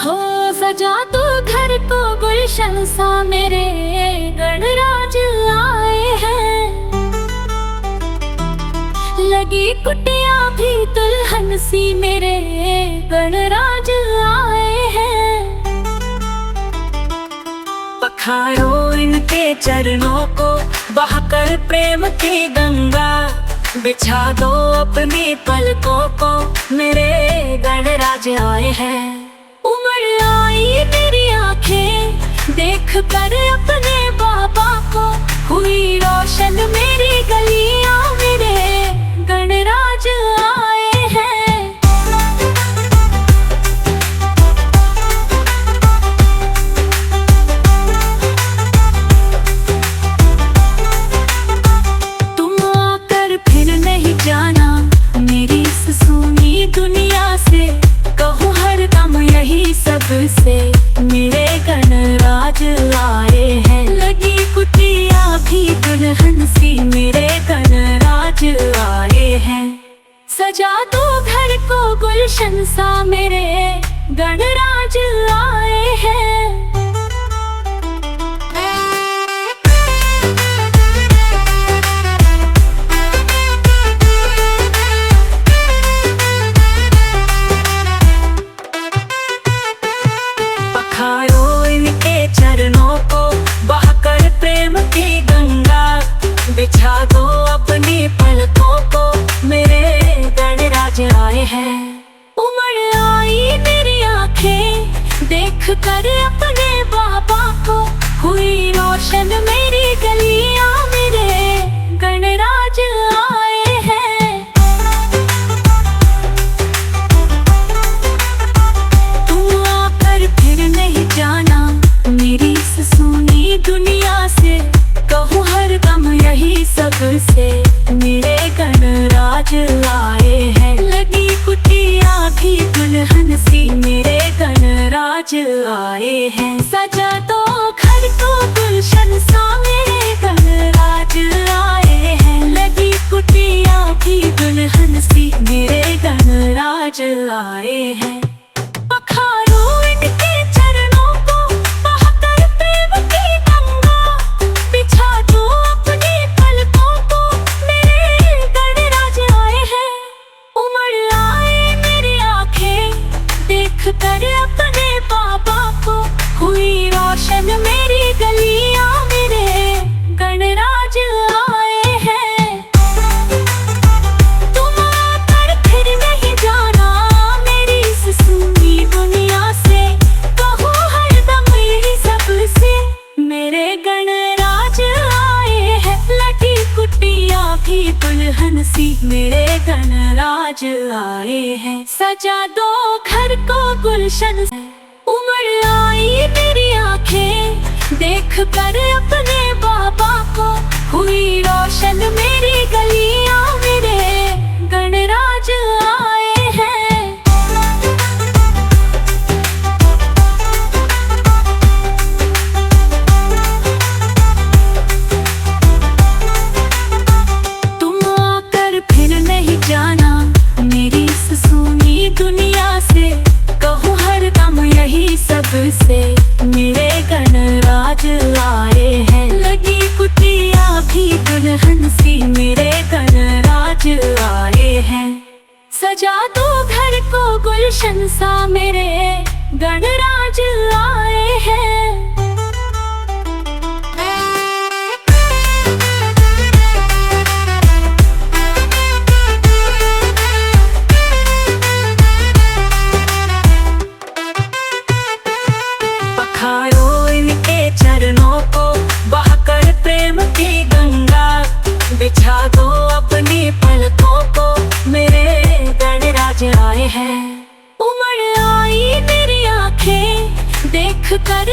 हो सजा तो घर को गुलशन सा, मेरे गणराज आए हैं। लगी कुटिया भी दुल्हन सी, मेरे गणराज आए हैं। पखारो इनके चरणों को, बहाकर प्रेम की गंगा। बिछा दो अपनी पलकों को, मेरे गणराज आए हैं। उमड़ आई मेरी आंखें देख कर अपने बाबा को, हुई रोशन मेरी गलियां, मेरे गणराज आए हैं। तुम आकर फिर नहीं जाना मेरी सुनी दुनिया से, कहूँ हर दम यही सबसे, मेरे गणराज आए हैं। लगी कुटिया भी दुल्हन सी, मेरे गणराज आए हैं। सजा दो घर को गुलशन सा, मेरे गणराज आए हैं। पखारो इनके चरणों को, बहाकर प्रेम की गंगा। बिछा दो अपनी पलकों को, मेरे गणराज आए हैं। उमड़ आई मेरी आंखें देख कर अपने बाबा को, हुई रोशन मेरी गलियां, मेरे गणराज आए हैं। तुम आकर फिर नहीं जाना मेरी सुनी दुनिया से, कहूँ हर दम यही सबसे, मेरे गणराज आए हैं। लगी कुटिया भी दुल्हन सी, मेरे गणराज आए हैं। सजा दो घर को गुलशन सा, मेरे गणराज आए हैं। लगी कुटिया भी दुल्हन सी, मेरे गणराज आए हैं। पखारो इनके चरणों को, बहाकर प्रेम की गंगा। बिछा दो अपनी पलकों को, मेरे गणराज आए हैं। उमड़ आए मेरी आंखें देख कर अपने बाबा को, हुई रोशन मेरी गलियां, मेरे गणराज आए हैं। तुम आकर फिर नहीं जाना मेरी सुनी दुनिया से, कहूँ हर दम यही सबसे, मेरे गणराज आए हैं। लगी कुटिया भी दुल्हन सी, मेरे गणराज आए हैं। सजा दो घर को गुलशन से, उमड़ आई मेरी आंखें देख कर अपने बाबा को, हुई रोशन मेरी गलियां, मेरे गणराज आए हैं। तुम आकर फिर नहीं जाना मेरी सुनी दुनिया से, कहूँ हर दम यही सबसे, मेरे गणराज आए हैं। लगी कुटिया भी दुल्हन सी, मेरे गणराज आए हैं। सजा दो घर को गुलशन सा, मेरे गणराज आए हैं। पखारो इनके चरणों को, बहाकर प्रेम की गंगा। बिछा दो अपनी पलकों को, मेरे गणराज आए हैं। उमड़ आई मेरी आंखें देख कर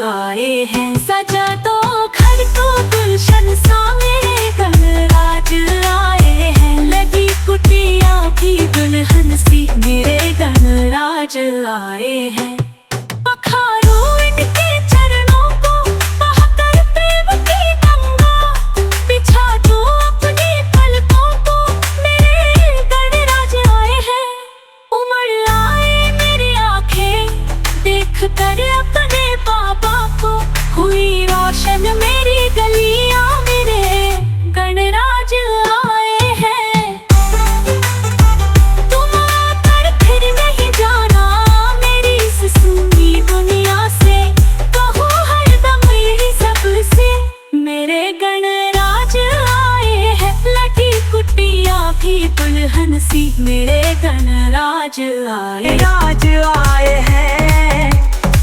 आए हैं। सजा दो घर को गुलशन सा मेरे गणराज आए हैं। लगी कुटिया भी दुल्हन सी मेरे गणराज आए हैं। पखारो इनके चरणों को बहाकर प्रेम की गंगा। बिछा दो अपनी पलकों को मेरे गणराज आए हैं। उमड़ आए मेरी आंखें देख कर अपने बाबा को। हुई रोशन मेरी गलियां मेरे गणराज आए हैं। तुम आकर फिर नहीं जाना मेरी इस सुनी दुनिया से। कहो हरदम यही सबसे मेरे गणराज आए हैं। लटी कुटिया भी दुल्हन सी मेरे गणराज आए राज आए हैं।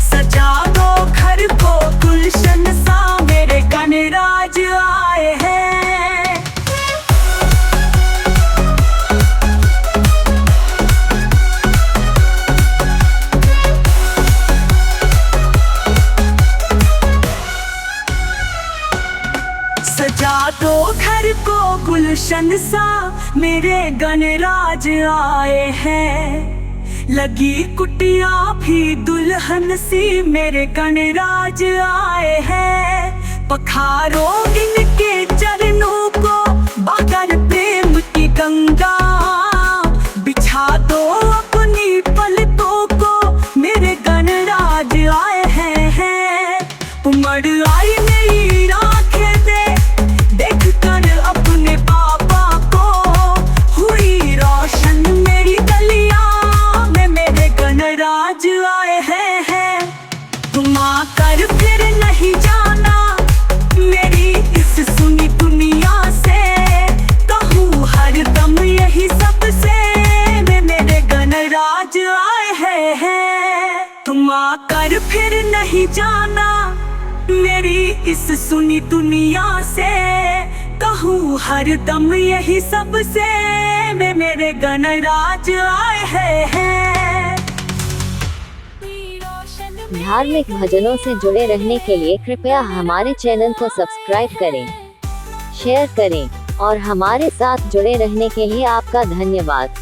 सजा दो घर को गुलशन सा मेरे गणराज आए हैं। सजा दो घर को गुलशन सा मेरे गणराज आए हैं। लगी कुटिया भी दुल्हन सी मेरे गणराज आए हैं। पखारो इनके चरणों को बहाकर प्रेम की गंगा। बिछा दो अपनी पलकों को मेरे गणराज आए हैं। उमड़ आई मेरी आंखें देख कर अपने बाबा को। हुई रोशन मेरी गलियां में मेरे गणराज आए हैं। तुम आकर फिर नहीं जाना मेरी इस सुनी दुनिया से। कहूँ हरदम यही सबसे मेरे गणराज आए हैं। तुम आकर फिर नहीं जाना मेरी इस सुनी दुनिया से। कहूँ हरदम यही सबसे मेरे गणराज आए हैं। धार्मिक भजनों से जुड़े रहने के लिए कृपया हमारे चैनल को सब्सक्राइब करें, शेयर करें और हमारे साथ जुड़े रहने के लिए आपका धन्यवाद।